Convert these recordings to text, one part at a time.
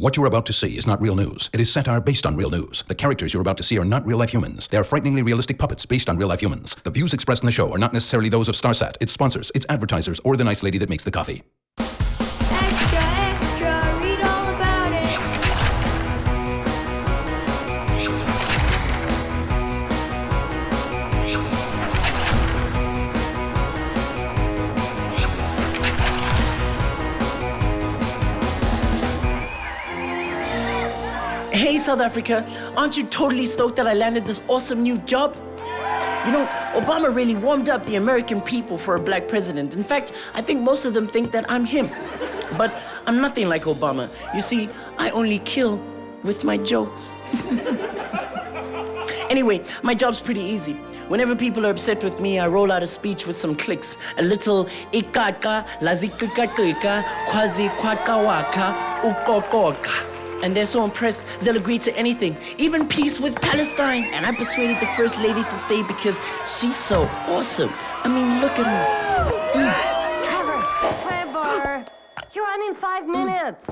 What you're about to see is not real news. It is satire based on real news. The characters you're about to see are not real-life humans. They are frighteningly realistic puppets based on real-life humans. The views expressed in the show are not necessarily those of Starsat, its sponsors, its advertisers, or the nice lady that makes the coffee. Extra, extra, read all about it. Hey, South Africa, aren't you totally stoked that I landed this awesome new job? You know, Obama really warmed up the American people for a black president. In fact, I think most of them think that I'm him. But I'm nothing like Obama. You see, I only kill with my jokes. Anyway, my job's pretty easy. Whenever people are upset with me, I roll out a speech with some clicks. A little ikaka, lazikakaka, kwazi kwakawaka, ukokoka. And they're so impressed, they'll agree to anything, even peace with Palestine. And I persuaded the First Lady to stay because she's so awesome. I mean, look at her. Trevor, you're on in 5 minutes.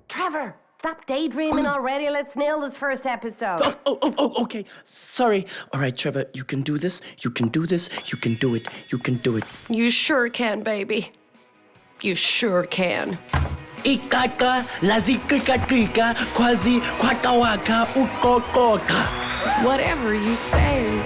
Trevor, stop daydreaming already. Let's nail this first episode. Okay. Sorry. All right, Trevor, you can do this. You can do this. You can do it. You can do it. You sure can, baby. You sure can. Ikaka, lazikakaka, kwazi kwakawaka, ukokoka. Whatever you say.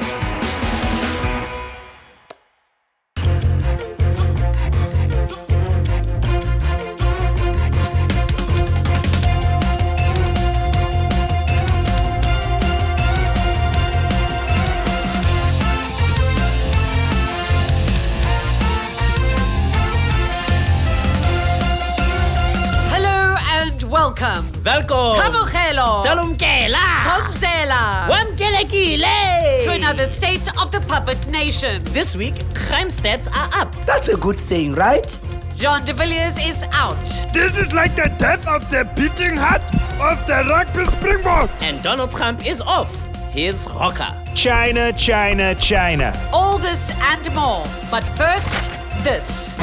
Welcome. Welcome. Kabukelo. Salumkela. Sonzela. Wamkelekile. To another state of the puppet nation. This week, crime stats are up. That's a good thing, right? Jean de Villiers is out. This is like the death of the beating heart of the rugby springboard. And Donald Trump is off. Here's Rocker. China, China, China. All this and more. But first, this.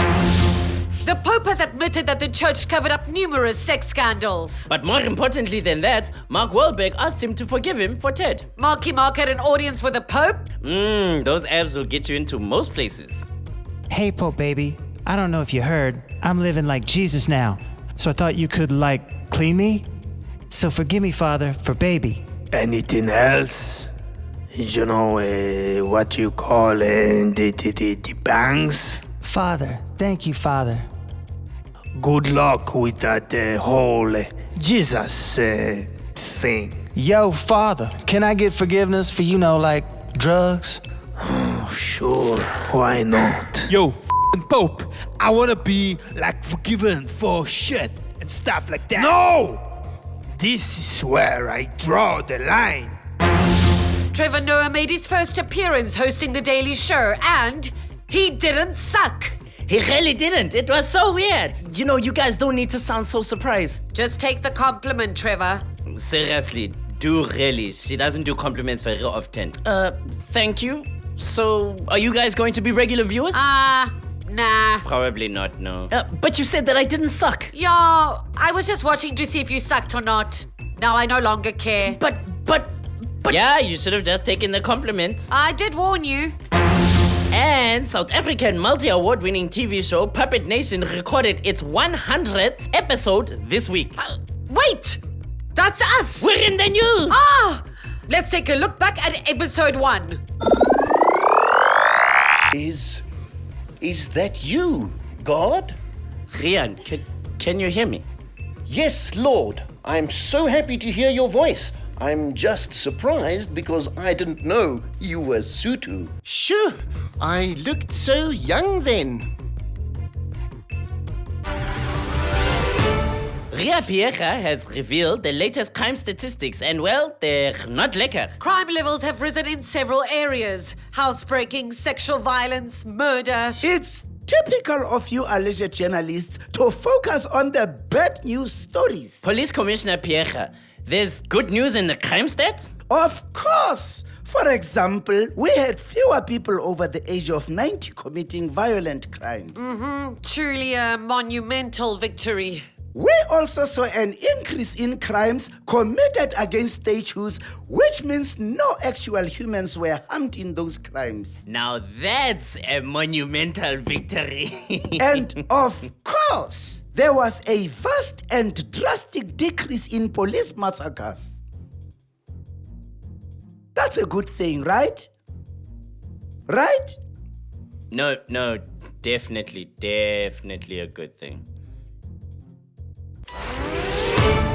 The Pope has admitted that the church covered up numerous sex scandals. But more importantly than that, Mark Wahlberg asked him to forgive him for Ted. Marky Mark had an audience with the Pope? Those abs will get you into most places. Hey, Pope baby. I don't know if you heard, I'm living like Jesus now. So I thought you could, clean me? So forgive me, Father, for baby. Anything else? You know, what you call the bangs? Father, thank you, Father. Good luck with that whole Jesus thing. Yo, Father, can I get forgiveness for, drugs? Oh, sure, why not? Yo, Pope, I wanna be forgiven for shit and stuff like that. No! This is where I draw the line. Trevor Noah made his first appearance hosting The Daily Show, and he didn't suck. He really didn't. It was so weird. You guys don't need to sound so surprised. Just take the compliment, Trevor. Seriously, do really. She doesn't do compliments very often. Thank you. So, are you guys going to be regular viewers? Nah. Probably not, no. But you said that I didn't suck. Yeah, I was just watching to see if you sucked or not. Now I no longer care. But... Yeah, you should have just taken the compliment. I did warn you. And South African multi-award-winning TV show Puppet Nation recorded its 100th episode this week. Wait! That's us! We're in the news! Let's take a look back at episode 1. Is that you, God? Rian, can you hear me? Yes, Lord. I'm so happy to hear your voice. I'm just surprised because I didn't know you were Sutu. Shoo! I looked so young then. Ria Piecha has revealed the latest crime statistics and, well, they're not lekker. Crime levels have risen in several areas. Housebreaking, sexual violence, murder. It's typical of you alleged journalists to focus on the bad news stories. Police Commissioner Piecha, there's good news in the crime stats? Of course. For example, we had fewer people over the age of 90 committing violent crimes. Truly a monumental victory. We also saw an increase in crimes committed against statues, which means no actual humans were harmed in those crimes. Now that's a monumental victory. And of course, there was a vast and drastic decrease in police massacres. That's a good thing, right? Right? No, definitely a good thing.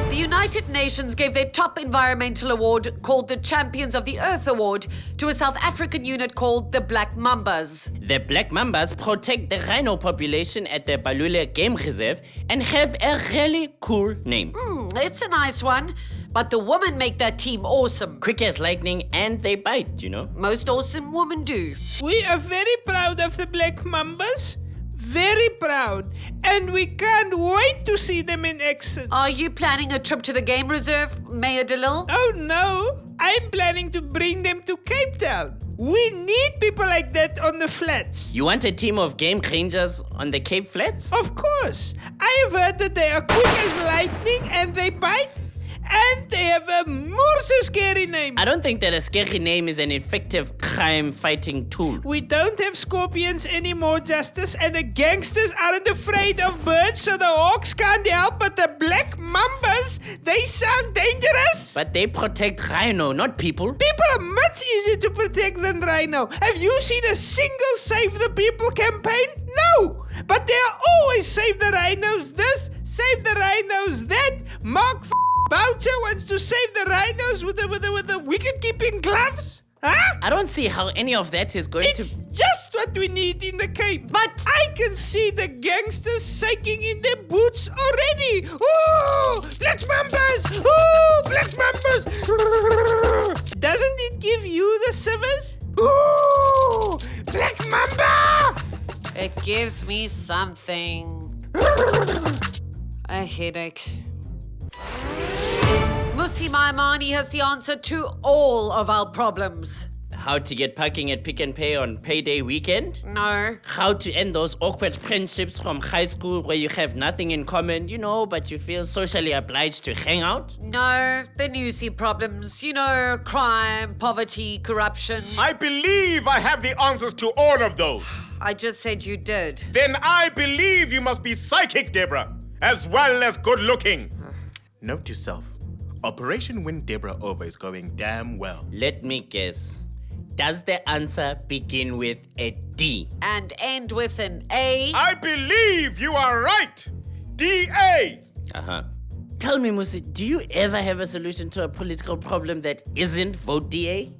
The United Nations gave their top environmental award, called the Champions of the Earth Award, to a South African unit called the Black Mambas. The Black Mambas protect the rhino population at the Mbalula Game Reserve and have a really cool name. It's a nice one, but the women make that team awesome. Quick as lightning, and they bite, you know. Most awesome women do. We are very proud of the Black Mambas. Very proud. And we can't wait to see them in action. Are you planning a trip to the game reserve, Mayor DeLille? Oh no, I'm planning to bring them to Cape Town. We need people like that on the flats. You want a team of game rangers on the Cape Flats? Of course. I have heard that they are quick as lightning and they bite. And they have a more so scary name. I don't think that a scary name is an effective crime-fighting tool. We don't have scorpions anymore, Justice, and the gangsters aren't afraid of birds, so the hawks can't help, but the black mambas, they sound dangerous. But they protect rhino, not people. People are much easier to protect than rhino. Have you seen a single Save the People campaign? No! But they are always Save the Rhinos this, Save the Rhinos that. Mark Boucher wants to save the rhinos with the wicket-keeping gloves? Huh? I don't see how any of that is going It's just what we need in the Cape. But I can see the gangsters shaking in their boots already. Ooh, black mambas! Ooh, black mambas! Doesn't it give you the shivers? Ooh, black mamba! it gives me something. A headache. Musi Maimani has the answer to all of our problems. How to get parking at Pick and Pay on payday weekend? No. How to end those awkward friendships from high school where you have nothing in common, you know, but you feel socially obliged to hang out? No, the newsy problems, you know, crime, poverty, corruption. I believe I have the answers to all of those. I just said you did. Then I believe you must be psychic, Deborah, as well as good looking. Note to self, Operation Win Deborah Over is going damn well. Let me guess. Does the answer begin with a D? And end with an A? I believe you are right. D-A. Uh-huh. Tell me, Musi, do you ever have a solution to a political problem that isn't vote DA?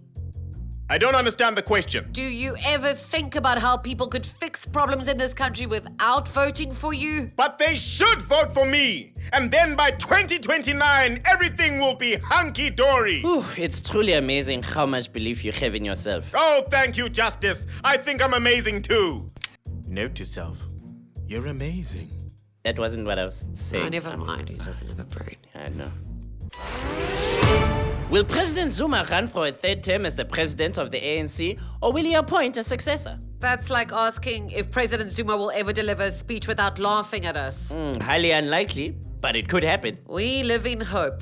I don't understand the question. Do you ever think about how people could fix problems in this country without voting for you? But they should vote for me. And then by 2029, everything will be hunky-dory. It's truly amazing how much belief you have in yourself. Oh, thank you, Justice. I think I'm amazing too. Note to self, you're amazing. That wasn't what I was saying. Oh, never mind. He doesn't have a brain. I know. Will President Zuma run for a third term as the president of the ANC, or will he appoint a successor? That's like asking if President Zuma will ever deliver a speech without laughing at us. Highly unlikely, but it could happen. We live in hope.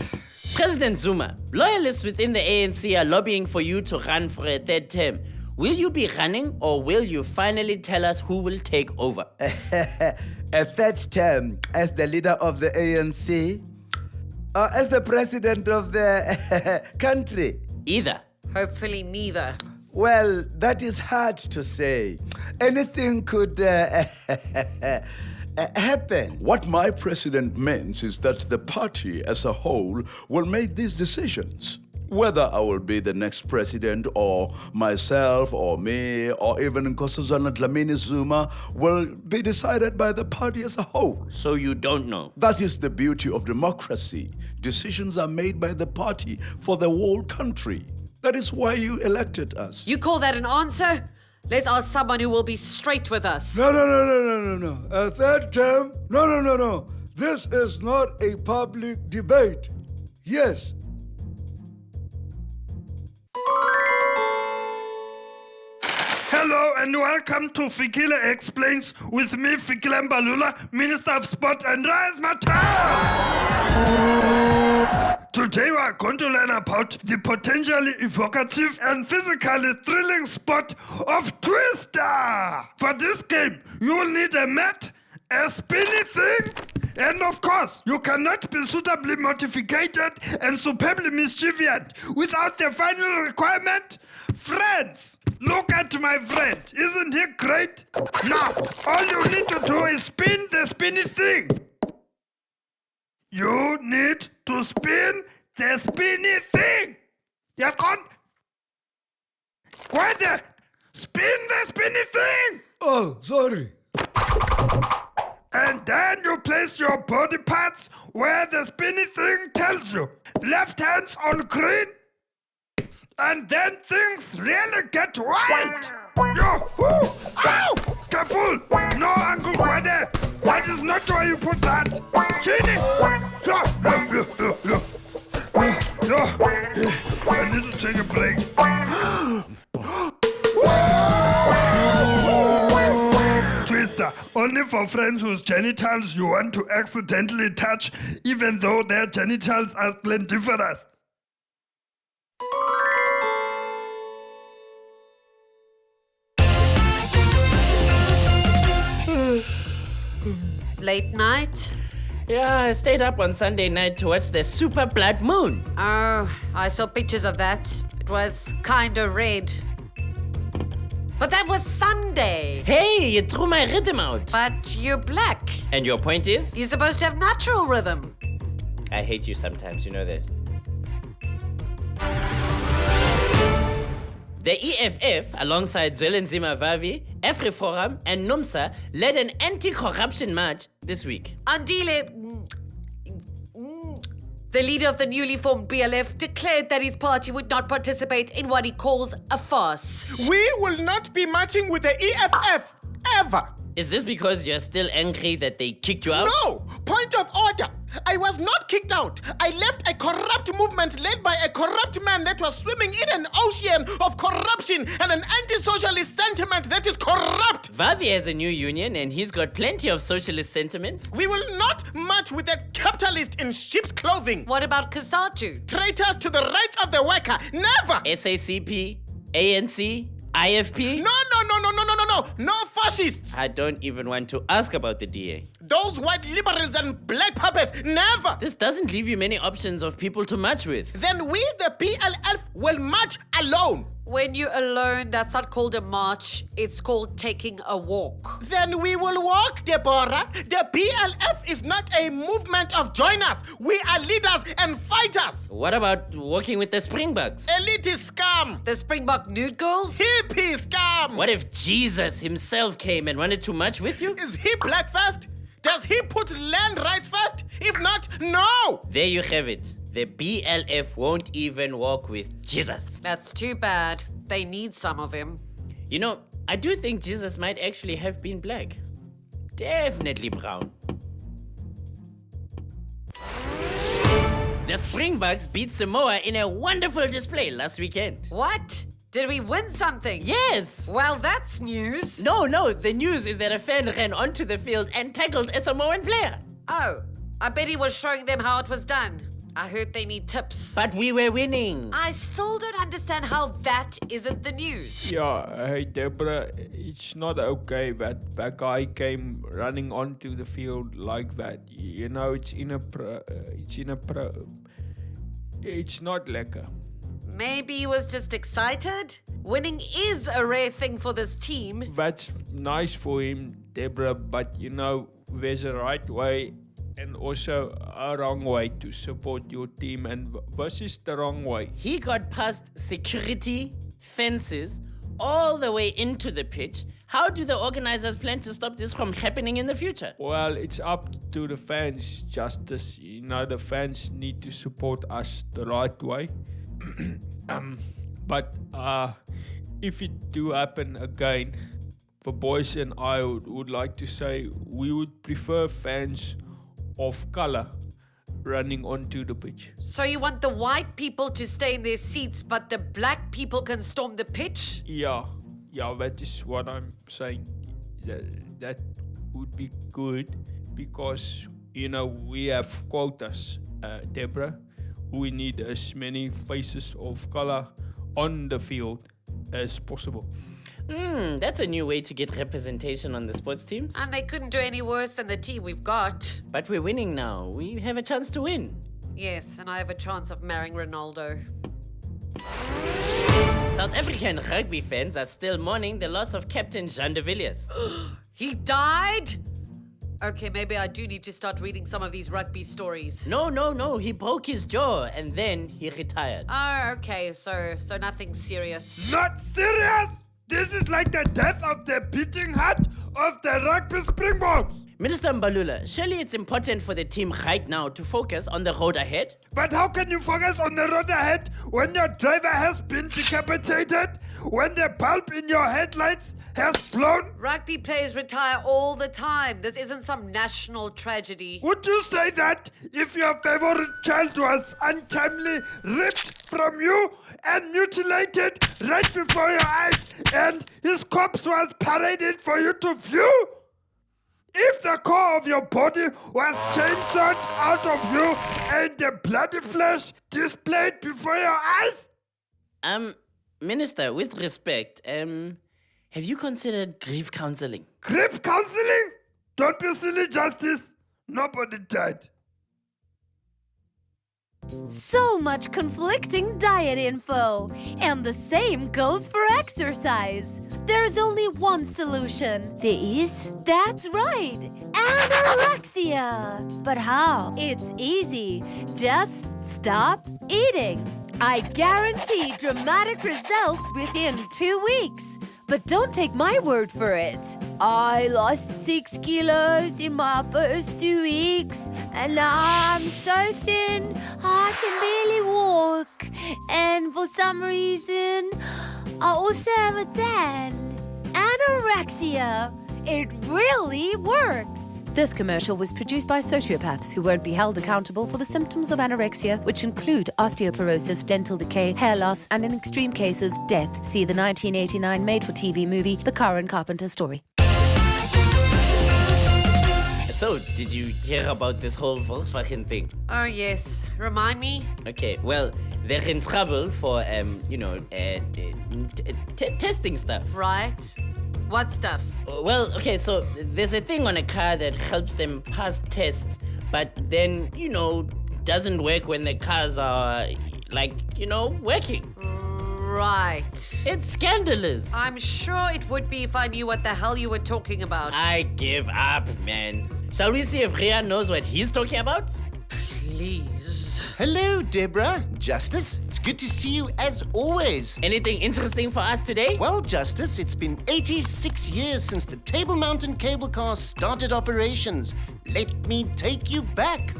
President Zuma, loyalists within the ANC are lobbying for you to run for a third term. Will you be running, or will you finally tell us who will take over? A third term as the leader of the ANC? Or as the president of the country? Either. Hopefully neither. Well, that is hard to say. Anything could happen. What my president means is that the party as a whole will make these decisions. Whether I will be the next president, or myself, or me, or even Nkosazana Dlamini Zuma will be decided by the party as a whole. So you don't know? That is the beauty of democracy. Decisions are made by the party for the whole country. That is why you elected us. You call that an answer? Let's ask someone who will be straight with us. No. A third term? No. This is not a public debate. Yes. Hello and welcome to Fikile Explains with me, Fikile Mbalula, Minister of Sport and Rise Matters. Today we are going to learn about the potentially evocative and physically thrilling sport of Twister. For this game, you will need a mat, a spinny thing, and of course, you cannot be suitably motivated and superbly mischievous without the final requirement, friends. Look at my friend, isn't he great? Now, all you need to do is spin the spinny thing. You need to spin the spinny thing. You're gone. Go ahead, spin the spinny thing. Oh, sorry. And then you place your body parts where the spinny thing tells you. Left hand's on green. And then things really get wild. Yo, whoo, ow, careful. No, Uncle Kwade. That is not where you put that. Chini. I need to take a break. Twister, only for friends whose genitals you want to accidentally touch, even though their genitals are splendiferous. Late night? Yeah, I stayed up on Sunday night to watch the super blood moon. Oh, I saw pictures of that. It was kinda red. But that was Sunday. Hey, you threw my rhythm out. But you're black. And your point is? You're supposed to have natural rhythm. I hate you sometimes, you know that. The EFF, alongside Zwelenzima Vavi, AfriForum, and NUMSA, led an anti-corruption march this week. Andile, the leader of the newly formed BLF, declared that his party would not participate in what he calls a farce. We will not be marching with the EFF, ever. Is this because you're still angry that they kicked you out? No! Point of order! I was not kicked out. I left a corrupt movement led by a corrupt man that was swimming in an ocean of corruption and an anti-socialist sentiment that is corrupt. Vavi has a new union and he's got plenty of socialist sentiment. We will not march with that capitalist in sheep's clothing. What about Kasatu? Traitors to the rights of the worker. Never! SACP, ANC, IFP? No. No fascists. I don't even want to ask about the DA. Those white liberals and black puppets. Never. This doesn't leave you many options of people to march with. Then we, the BLF, will march alone. When you're alone, that's not called a march. It's called taking a walk. Then we will walk, Deborah. The BLF is not a movement of joiners. We are leaders and fighters. What about walking with the Springbucks? Elitist scum. The Springbok nude girls? Hippie scum. What if Jesus himself came and wanted to march with you? Is he black first? Does he put land rights first? If not, no. There you have it. The BLF won't even walk with Jesus. That's too bad. They need some of him. You know, I do think Jesus might actually have been black. Definitely brown. The Springbucks beat Samoa in a wonderful display last weekend. What? Did we win something? Yes! Well, that's news. No, the news is that a fan ran onto the field and tackled a Samoan player. Oh, I bet he was showing them how it was done. I heard they need tips. But we were winning. I still don't understand how that isn't the news. Yeah, hey Deborah, it's not okay that that guy came running onto the field like that. You know, it's not lekker. Maybe he was just excited? Winning is a rare thing for this team. That's nice for him, Deborah, but you know, there's a right way and also a wrong way to support your team, and this is the wrong way. He got past security, fences, all the way into the pitch. How do the organizers plan to stop this from happening in the future? Well, it's up to the fans, Justice. You know, the fans need to support us the right way. But if it do happen again, the boys and I would like to say we would prefer fans of color running onto the pitch. So you want the white people to stay in their seats, but the black people can storm the pitch? Yeah, Yeah, that is what I'm saying. That would be good because, we have quotas, Deborah. We need as many faces of color on the field as possible. That's a new way to get representation on the sports teams. And they couldn't do any worse than the team we've got. But we're winning now. We have a chance to win. Yes, and I have a chance of marrying Ronaldo. South African rugby fans are still mourning the loss of Captain Jean de Villiers. He died? Okay, maybe I do need to start reading some of these rugby stories. No. He broke his jaw and then he retired. Oh, okay, so nothing serious. Not serious! This is like the death of the beating heart of the rugby Springboks. Minister Mbalula, surely it's important for the team right now to focus on the road ahead? But how can you focus on the road ahead when your driver has been decapitated? When the bulb in your headlights has blown? Rugby players retire all the time. This isn't some national tragedy. Would you say that if your favorite child was untimely ripped from you and mutilated right before your eyes and his corpse was paraded for you to view? If the core of your body was chainsawed out of you and the bloody flesh displayed before your eyes? Minister, with respect, have you considered grief counseling? Grief counseling? Don't be silly, Justice. Nobody died. So much conflicting diet info. And the same goes for exercise. There's only one solution. There is? That's right. Anorexia. But how? It's easy. Just stop eating. I guarantee dramatic results within 2 weeks. But don't take my word for it. I lost 6 kilos in my first 2 weeks, and now I'm so thin I can barely walk. And for some reason, I also have a tan. Anorexia. It really works. This commercial was produced by sociopaths who won't be held accountable for the symptoms of anorexia, which include osteoporosis, dental decay, hair loss, and in extreme cases, death. See the 1989 made-for-TV movie, The Karen Carpenter Story. So, did you hear about this whole Volkswagen thing? Oh, yes. Remind me? Okay, well, they're in trouble for, testing stuff. Right. What stuff? Well, okay, so there's a thing on a car that helps them pass tests, but then, doesn't work when the cars are, working. Right. It's scandalous. I'm sure it would be if I knew what the hell you were talking about. I give up, man. Shall we see if Rian knows what he's talking about? Please. Hello, Deborah. Justice, it's good to see you as always. Anything interesting for us today? Well, Justice, it's been 86 years since the Table Mountain cable car started operations. Let me take you back.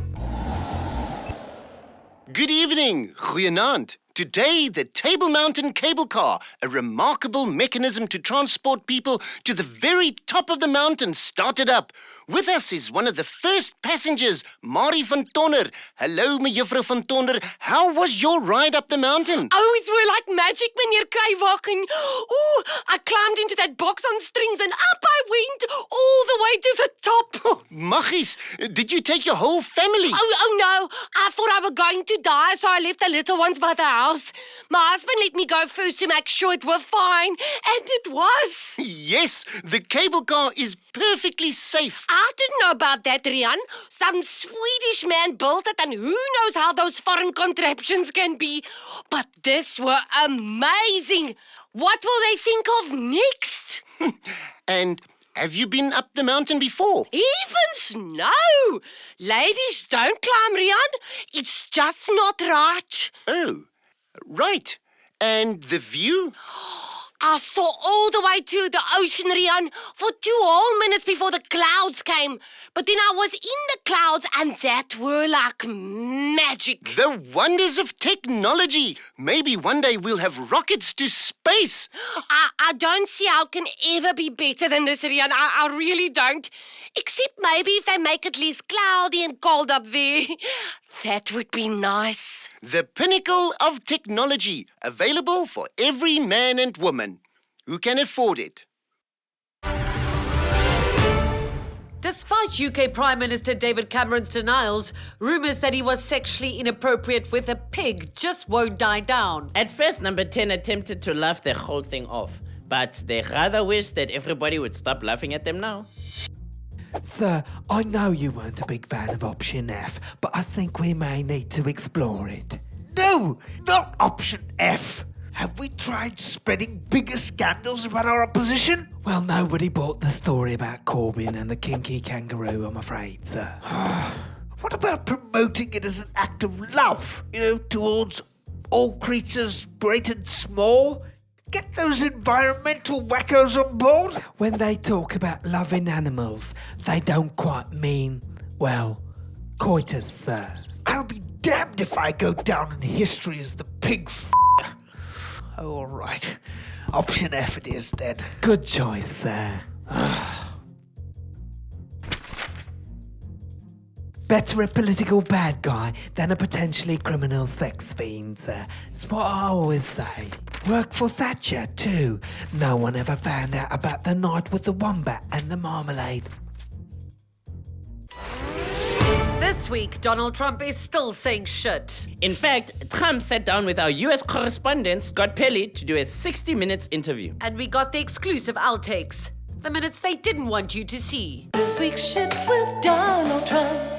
Good evening, goeienaand. Today, the Table Mountain cable car, a remarkable mechanism to transport people to the very top of the mountain, started up. With us is one of the first passengers, Marie van Tonner. Hello, mejuffrou van Tonner. How was your ride up the mountain? Oh, it were like magic, meneer Kruiwagen. Oh, I climbed into that box on strings and up I went all the way to the top. Oh, maggies, did you take your whole family? Oh no, I thought I were going to die, so I left the little ones by the house. My husband let me go first to make sure it were fine, and it was. Yes, the cable car is perfectly safe. I didn't know about that, Rian. Some Swedish man built it, and who knows how those foreign contraptions can be. But this were amazing. What will they think of next? And have you been up the mountain before? Heavens, no. Ladies don't climb, Rian. It's just not right. Oh, right. And the view? I saw all the way to the ocean, Rian, for 2 whole minutes before the clouds came. But then I was in the clouds, and that were like magic. The wonders of technology. Maybe one day we'll have rockets to space. I don't see how it can ever be better than this, Rian. I really don't. Except maybe if they make it less cloudy and cold up there. That would be nice. The pinnacle of technology, available for every man and woman. who can afford it. Despite UK Prime Minister David Cameron's denials, rumours that he was sexually inappropriate with a pig just won't die down. At first, number 10 attempted to laugh the whole thing off, but they rather wish that everybody would stop laughing at them now. Sir, I know you weren't a big fan of option F, but I think we may need to explore it. No, not option F. Have we tried spreading bigger scandals about our opposition? Well, nobody bought the story about Corbyn and the kinky kangaroo, I'm afraid, sir. What about promoting it as an act of love, towards all creatures, great and small? Get those environmental wackos on board? When they talk about loving animals, they don't quite mean, well, coitus, sir. I'll be damned if I go down in history as the pig all right. Option F it is, then. Good choice, sir. Better a political bad guy than a potentially criminal sex fiend, sir. It's what I always say. Worked for Thatcher, too. No one ever found out about the night with the wombat and the marmalade. This week, Donald Trump is still saying shit. In fact, Trump sat down with our US correspondent, Scott Pelley, to do a 60 minutes interview. And we got the exclusive outtakes. The minutes they didn't want you to see. This week's shit with Donald Trump.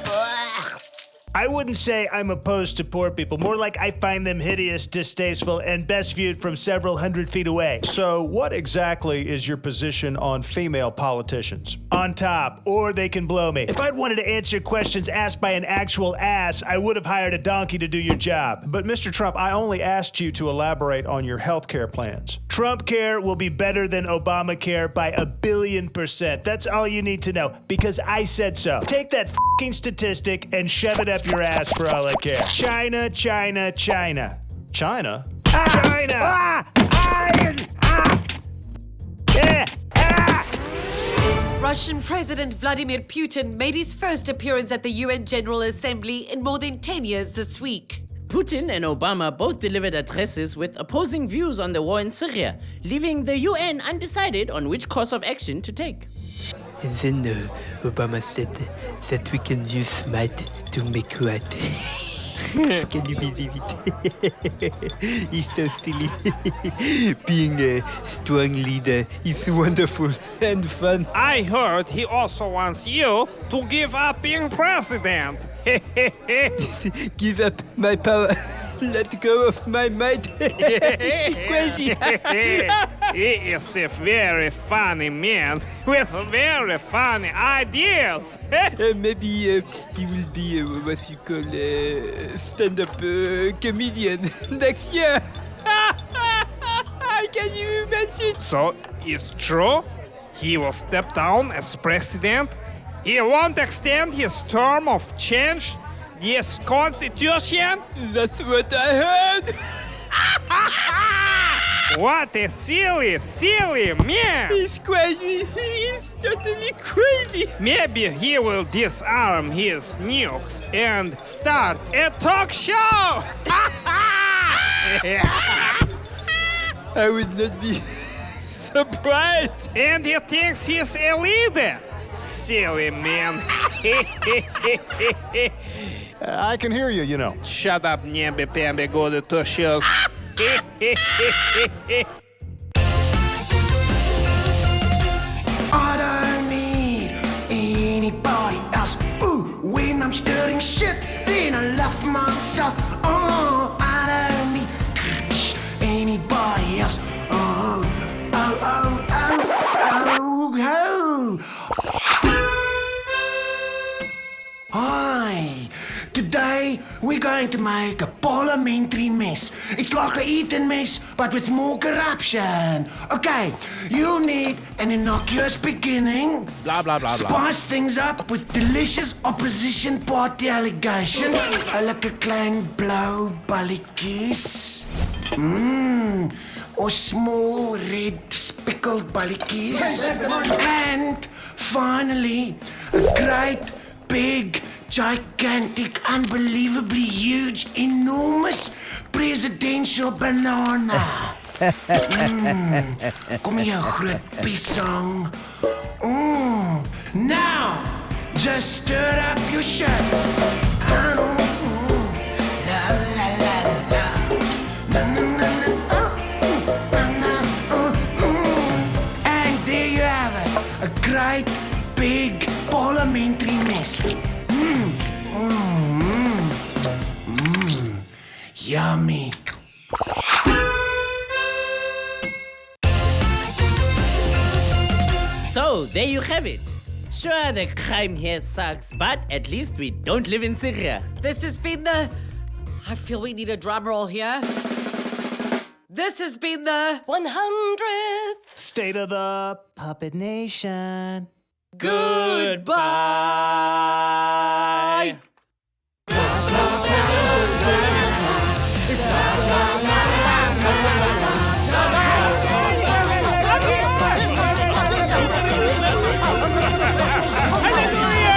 I wouldn't say I'm opposed to poor people. More like I find them hideous, distasteful, and best viewed from several hundred feet away. So what exactly is your position on female politicians? On top, or they can blow me. If I'd wanted to answer questions asked by an actual ass, I would have hired a donkey to do your job. But Mr. Trump, I only asked you to elaborate on your health care plans. Trump care will be better than Obamacare by 1,000,000,000%. That's all you need to know, because I said so. Take that f***ing statistic and shove it up your ass for all I care. China, China, China. China? China! Russian President Vladimir Putin made his first appearance at the UN General Assembly in more than 10 years this week. Putin and Obama both delivered addresses with opposing views on the war in Syria, leaving the UN undecided on which course of action to take. And then Obama said that we can use might to make right. Can you believe it? He's so silly. Being a strong leader is wonderful and fun. I heard he also wants you to give up being president. Give up my power. Let go of my might. He's crazy. He is a very funny man with very funny ideas. Maybe he will be what you call a stand-up comedian next year. Can you imagine? So it's true? He will step down as president? He won't extend his term of change? This constitution? That's what I heard. What a silly, silly man! He's crazy. He's totally crazy. Maybe he will disarm his nukes and start a talk show! I would not be surprised. And he thinks he's a leader. Silly man. I can hear you, you know. Shut up, Nembe Pembe, go to Toshos. I don't need anybody else. Ooh, when I'm stirring shit, then I love myself. Oh, I don't need anybody else. Oh, oh, oh, oh, oh, oh. Hi. Today, we're going to make a parliamentary mess. It's like a eating mess, but with more corruption. Okay, you'll need an innocuous beginning. Blah, blah, blah, blah. Spice things up with delicious opposition party allegations. Like a klein blauw balletjies. Or small red speckled balletjies. And finally, a great big, gigantic, unbelievably huge, enormous presidential banana. Kom hier, groot pisang. Now, just stir up your shirt. La la la la. Na na na na. And there you have it, a great big parliamentary mess. Yummy. So, there you have it. Sure, the crime here sucks, but at least we don't live in Syria. This has been the... I feel we need a drum roll here. This has been the 100th State of the Puppet Nation. Goodbye. Hallelujah.